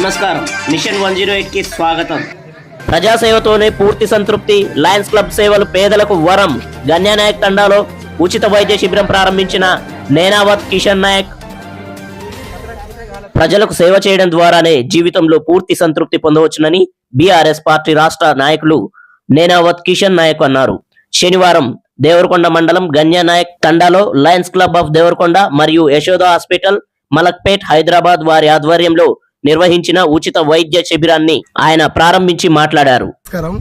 నమస్కారం. మిషన్ 108 కి స్వాగతం. ప్రజాసేవతోనే పూర్తి సంతృప్తి. లయన్స్ క్లబ్ సేవలు పేదలకు వరం. గన్యానాయక్ తండాలో ఉచిత వైద్య శిబిరం ప్రారంభించిన నేనావత్ కిషన్ నాయక్. ప్రజలకు సేవ చేయడం ద్వారానే జీవితంలో పూర్తి సంతృప్తి పొందవచ్చునని బీఆర్ఎస్ పార్టీ రాష్ట్ర నాయకులు నేనావత్ కిషన్ నాయక్ అన్నారు. శనివారం దేవరకొండ మండలం గన్యానాయక్ తండాలో లయన్స్ క్లబ్ ఆఫ్ దేవరకొండ మరియు యశోద హాస్పిటల్ మలక్పేట్ హైదరాబాద్ వారి ఆధ్వర్యంలో నిర్వహించిన ఉచిత వైద్య శిబిరాన్ని ఆయన ప్రారంభించి మాట్లాడారు. నమస్కారం,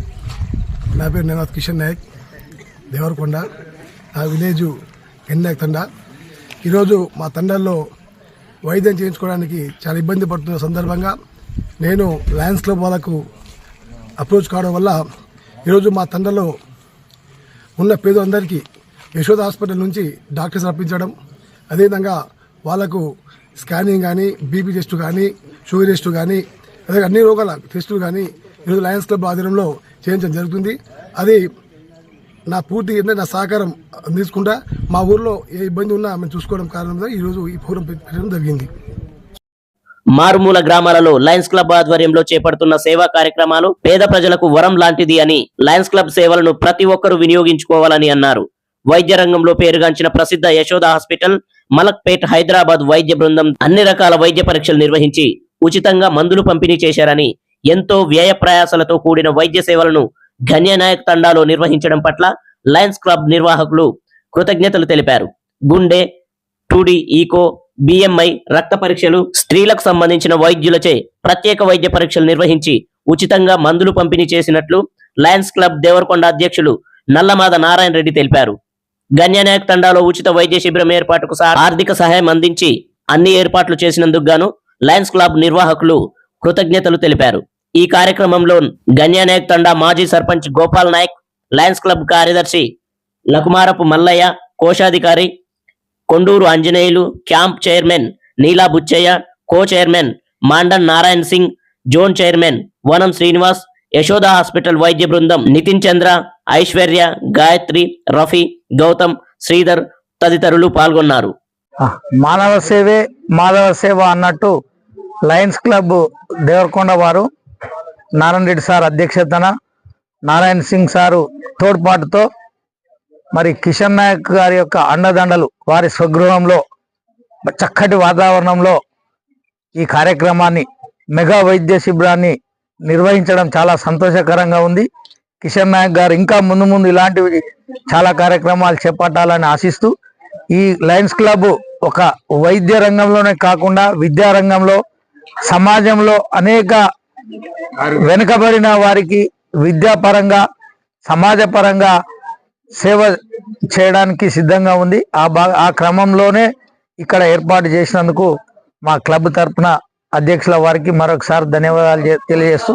నా పేరు నేనావత్ కిషన్ నాయక్, దేవరకొండ. నా విలేజ్ గన్యానాయక్ తండా. ఈరోజు మా తండాల్లో వైద్యం చేయించుకోవడానికి చాలా ఇబ్బంది పడుతున్న సందర్భంగా నేను లయన్స్ క్లబ్ వాళ్ళకు అప్రోచ్ కావడం వల్ల ఈరోజు మా తండాలో ఉన్న పేదలందరికీ యశోద హాస్పిటల్ నుంచి డాక్టర్స్ రప్పించడం, అదేవిధంగా వాళ్ళకు స్కానింగ్ కానీ, బీపీ టెస్ట్ కానీ, షుగర్ టెస్ట్ కానీ, అదే అన్ని రోగాల టెస్టులు కానీ ఈరోజు లయన్స్ క్లబ్ ఆధ్వర్యంలో చేయించడం జరుగుతుంది. అది నా పూర్తి ఏంటంటే నా సహకారం తీసుకుంటా మా ఊర్లో ఏ ఇబ్బంది ఉన్నా మేము చూసుకోవడం కారణంగా ఈరోజు ఈ ప్రోగ్రాం పెట్టడం జరిగింది. మారుమూల గ్రామాలలో లయన్స్ క్లబ్ ఆధ్వర్యంలో చేపడుతున్న సేవా కార్యక్రమాలు పేద ప్రజలకు వరం లాంటిది అని, లయన్స్ క్లబ్ సేవలను ప్రతి ఒక్కరూ వినియోగించుకోవాలని అన్నారు. వైద్య రంగంలో పేరుగాంచిన ప్రసిద్ధ యశోద హాస్పిటల్ మలక్పేట్ హైదరాబాద్ వైద్య బృందం అన్ని రకాల వైద్య పరీక్షలు నిర్వహించి ఉచితంగా మందులు పంపిణీ చేశారని, ఎంతో వ్యయ ప్రయాసాలతో కూడిన వైద్య సేవలను గన్యానాయక్ తండాలో నిర్వహించడం పట్ల లయన్స్ క్లబ్ నిర్వాహకులు కృతజ్ఞతలు తెలిపారు. గుండె, టూడీ, ఈకో, బిఎంఐ, రక్త పరీక్షలు, స్త్రీలకు సంబంధించిన వైద్యులచే ప్రత్యేక వైద్య పరీక్షలు నిర్వహించి ఉచితంగా మందులు పంపిణీ చేసినట్లు లయన్స్ క్లబ్ దేవరకొండ అధ్యక్షులు నల్లమాద నారాయణ రెడ్డి తెలిపారు. గన్యానాయక్ తండాలో ఉచిత వైద్య శిబిరం ఏర్పాటుకు ఆర్థిక సహాయం అందించి అన్ని ఏర్పాట్లు చేసినందుకు గాను లయన్స్ క్లబ్ నిర్వాహకులు కృతజ్ఞతలు తెలిపారు. ఈ కార్యక్రమంలో గన్యానాయక్ తండా మాజీ సర్పంచ్ గోపాల్ నాయక్, లయన్స్ క్లబ్ కార్యదర్శి లకుమారపు మల్లయ్య, కోశాధికారి Konduru Anjaneyulu, camp chairman Neela Buchaiah, co chairman Mandan Narayana Singh, zone chairman Vanam Srinivas, Yashoda hospital వైద్య బృందం నితిన్ చంద్ర, ఐశ్వర్య, గాయత్రి, రఫీ, గౌతమ్, శ్రీధర్ తదితరులు పాల్గొన్నారు. మానవ సేవే మాధవ సేవ అన్నట్టు లయన్స్ క్లబ్ దేవరకొండ వారు నారాయణ రెడ్డి సార్ అధ్యక్షతన, నారాయణ సింగ్ సారు తోడ్పాటుతో, మరి కిషన్ నాయక్ గారి యొక్క అండదండలు, వారి స్వగృహంలో చక్కటి వాతావరణంలో ఈ కార్యక్రమాన్ని, మెగా వైద్య శిబిరాన్ని నిర్వహించడం చాలా సంతోషకరంగా ఉంది. కిషన్ నాయక్ గారు ఇంకా ముందు ముందు ఇలాంటివి చాలా కార్యక్రమాలు చేపట్టాలని ఆశిస్తూ, ఈ లయన్స్ క్లబ్ ఒక వైద్య రంగంలోనే కాకుండా విద్యా రంగంలో, సమాజంలో అనేక వెనుకబడిన వారికి విద్యాపరంగా, సమాజపరంగా సేవ చేయడానికి సిద్ధంగా ఉంది. ఆ క్రమంలోనే ఇక్కడ ఏర్పాటు చేసినందుకు మా క్లబ్ తరఫున అధ్యక్షుల వారికి మరొకసారి ధన్యవాదాలు తెలియజేస్తూ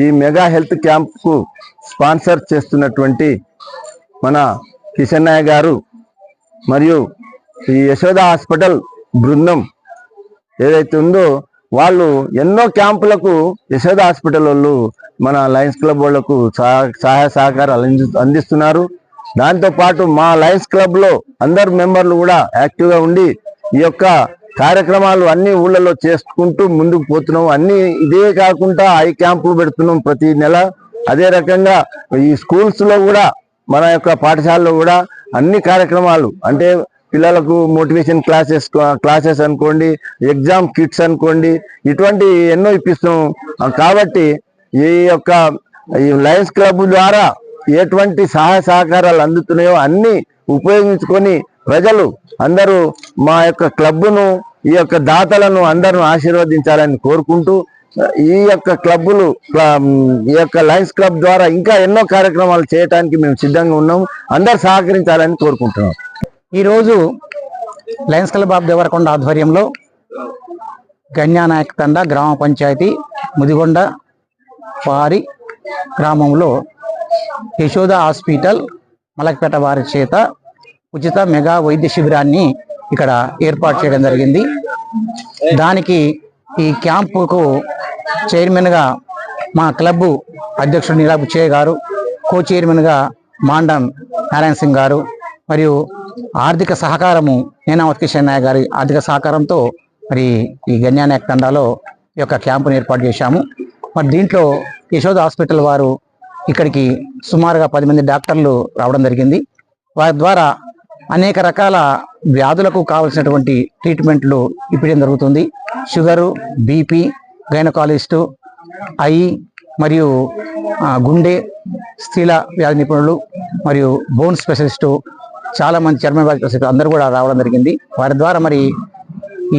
ఈ మెగా హెల్త్ క్యాంప్ కు స్పాన్సర్ చేస్తున్నటువంటి మన కిషన్ నాయక్ గారు మరియు ఈ యశోద హాస్పిటల్ బృందం ఏదైతే ఉందో వాళ్ళు ఎన్నో క్యాంపులకు యశోద హాస్పిటల్ వాళ్ళు మన లయన్స్ క్లబ్ వాళ్లకు సహాయ సహకారాలు అందిస్తున్నారు. దాంతోపాటు మా లయన్స్ క్లబ్ లో అందరు మెంబర్లు కూడా యాక్టివ్గా ఉండి ఈ యొక్క కార్యక్రమాలు అన్ని ఊళ్ళలో చేసుకుంటూ ముందుకు పోతున్నాం. అన్ని ఇదే కాకుండా ఐ క్యాంపులు పెడుతున్నాం ప్రతి నెల. అదే రకంగా ఈ స్కూల్స్ లో కూడా, మన యొక్క పాఠశాలలో కూడా అన్ని కార్యక్రమాలు, అంటే పిల్లలకు మోటివేషన్ క్లాసెస్ అనుకోండి, ఎగ్జామ్ కిట్స్ అనుకోండి, ఇటువంటి ఎన్నో ఇప్పిస్తున్నాం. కాబట్టి ఈ యొక్క ఈ లయన్స్ క్లబ్ ద్వారా ఎటువంటి సహాయ సహకారాలు అందుతున్నాయో అన్ని ఉపయోగించుకొని ప్రజలు అందరూ మా యొక్క క్లబ్ను, ఈ యొక్క దాతలను అందరూ ఆశీర్వదించాలని కోరుకుంటూ, ఈ యొక్క క్లబ్బులు, ఈ యొక్క లయన్స్ క్లబ్ ద్వారా ఇంకా ఎన్నో కార్యక్రమాలు చేయడానికి మేము సిద్ధంగా ఉన్నాము. అందరు సహకరించాలని కోరుకుంటున్నాం. ఈరోజు లయన్స్ క్లబ్ ఆఫ్ దేవరకొండ ఆధ్వర్యంలో గన్యానాయక్ తండా గ్రామ పంచాయతీ ముదిగొండ వారి గ్రామంలో యశోద హాస్పిటల్ మలక్పేట వారి చేత ఉచిత మెగా వైద్య శిబిరాన్ని ఇక్కడ ఏర్పాటు చేయడం జరిగింది. దానికి ఈ క్యాంపుకు చైర్మన్గా మా క్లబ్ అధ్యక్షుడు నీలా బుచ్చయ్య గారు, కో చైర్మన్గా మాండన్ నారాయణ సింగ్ గారు, మరియు ఆర్థిక సహకారము నేనావత్ కిషన్ నాయక్ గారి ఆర్థిక సహకారంతో మరి ఈ గన్యానాయక్ తండాలో ఈ యొక్క క్యాంపును ఏర్పాటు చేశాము. మరి దీంట్లో యశోద హాస్పిటల్ వారు ఇక్కడికి సుమారుగా 10 మంది డాక్టర్లు రావడం జరిగింది. వారి ద్వారా అనేక రకాల వ్యాధులకు కావలసినటువంటి ట్రీట్మెంట్లు ఇప్పడం జరుగుతుంది. షుగరు, బీపీ, గైనకాలజిస్టు, ఐ మరియు గుండె, స్త్రీల వ్యాధి నిపుణులు మరియు బోన్ స్పెషలిస్టు, చాలా మంది చర్మ వ్యాధి స్పెషలిస్టు అందరూ కూడా రావడం జరిగింది. వారి ద్వారా మరి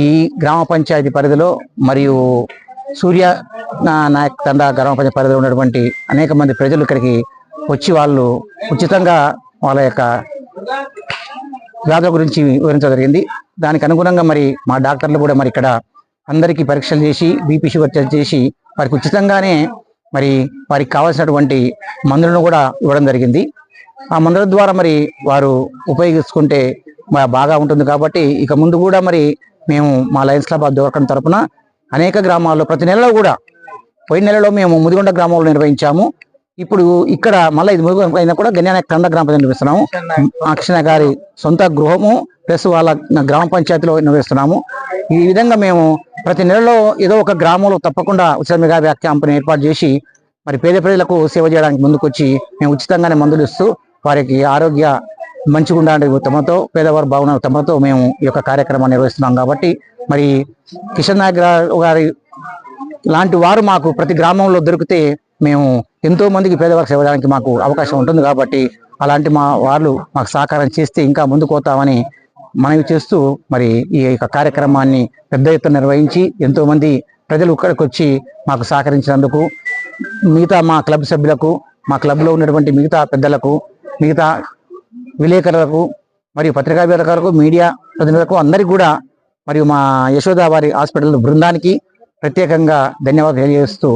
ఈ గ్రామ పంచాయతీ పరిధిలో మరియు సూర్య నాయక్ తండా గ్రామ పంచాయతీ పరిధిలో ఉన్నటువంటి అనేక మంది ప్రజలు ఇక్కడికి వచ్చి వాళ్ళు ఉచితంగా వాళ్ళ యొక్క వ్యాధుల గురించి వివరించడం జరిగింది. దానికి అనుగుణంగా మరి మా డాక్టర్లు కూడా మరి ఇక్కడ అందరికీ పరీక్షలు చేసి బీపీ షుగర్ టెస్ట్ చేసి వారికి ఉచితంగానే మరి వారికి కావాల్సినటువంటి మందులను కూడా ఇవ్వడం జరిగింది. ఆ మందుల ద్వారా మరి వారు ఉపయోగించుకుంటే బాగా ఉంటుంది. కాబట్టి ఇక ముందు కూడా మరి మేము మా లయన్స్ క్లబ్ ఆఫ్ దేవరకొండ తరపున అనేక గ్రామాల్లో ప్రతి నెలలో కూడా, పోయిన నెలలో మేము ముదిగొండ గ్రామంలో నిర్వహించాము. ఇప్పుడు ఇక్కడ మళ్ళీ ఇది ముదిగొండ అయినా కూడా గన్యానాయక్ తండా గ్రామ పంచాయతీ నిర్వహిస్తున్నాము. అక్షణ గారి సొంత గృహము ప్లస్ వాళ్ళ గ్రామ పంచాయతీలో నిర్వహిస్తున్నాము. ఈ విధంగా మేము ప్రతి నెలలో ఏదో ఒక గ్రామంలో తప్పకుండా ఉచిత మెగా క్యాంపుని ఏర్పాటు చేసి మరి పేద ప్రజలకు సేవ చేయడానికి ముందుకొచ్చి మేము ఉచితంగానే మందులు ఇస్తూ వారికి ఆరోగ్య మంచిగా ఉండాలని తమతో, పేదవారు బాగున్న తమతో మేము ఈ యొక్క కార్యక్రమాన్ని నిర్వహిస్తున్నాం. కాబట్టి మరి కిషన్ నాయక్ గారి లాంటి వారు మాకు ప్రతి గ్రామంలో దొరికితే మేము ఎంతో మందికి పేదవారికి సేవ చేయడానికి మాకు అవకాశం ఉంటుంది. కాబట్టి అలాంటి వాళ్ళు మాకు సహకారం చేస్తే ఇంకా ముందుకు పోతామని మనవి చేస్తూ మరి ఈ యొక్క కార్యక్రమాన్ని పెద్ద ఎత్తున నిర్వహించి ఎంతో మంది ప్రజలు ఇక్కడికి వచ్చి మాకు సహకరించినందుకు మిగతా మా క్లబ్ సభ్యులకు, మా క్లబ్లో ఉన్నటువంటి మిగతా పెద్దలకు, మిగతా విలేకరులకు మరియు పత్రికా విలేకరులకు, మీడియా ప్రతినిధులకు అందరికీ కూడా మరియు మా యశోద వారి హాస్పిటల్ బృందానికి ప్రత్యేకంగా ధన్యవాదాలు తెలియజేస్తూ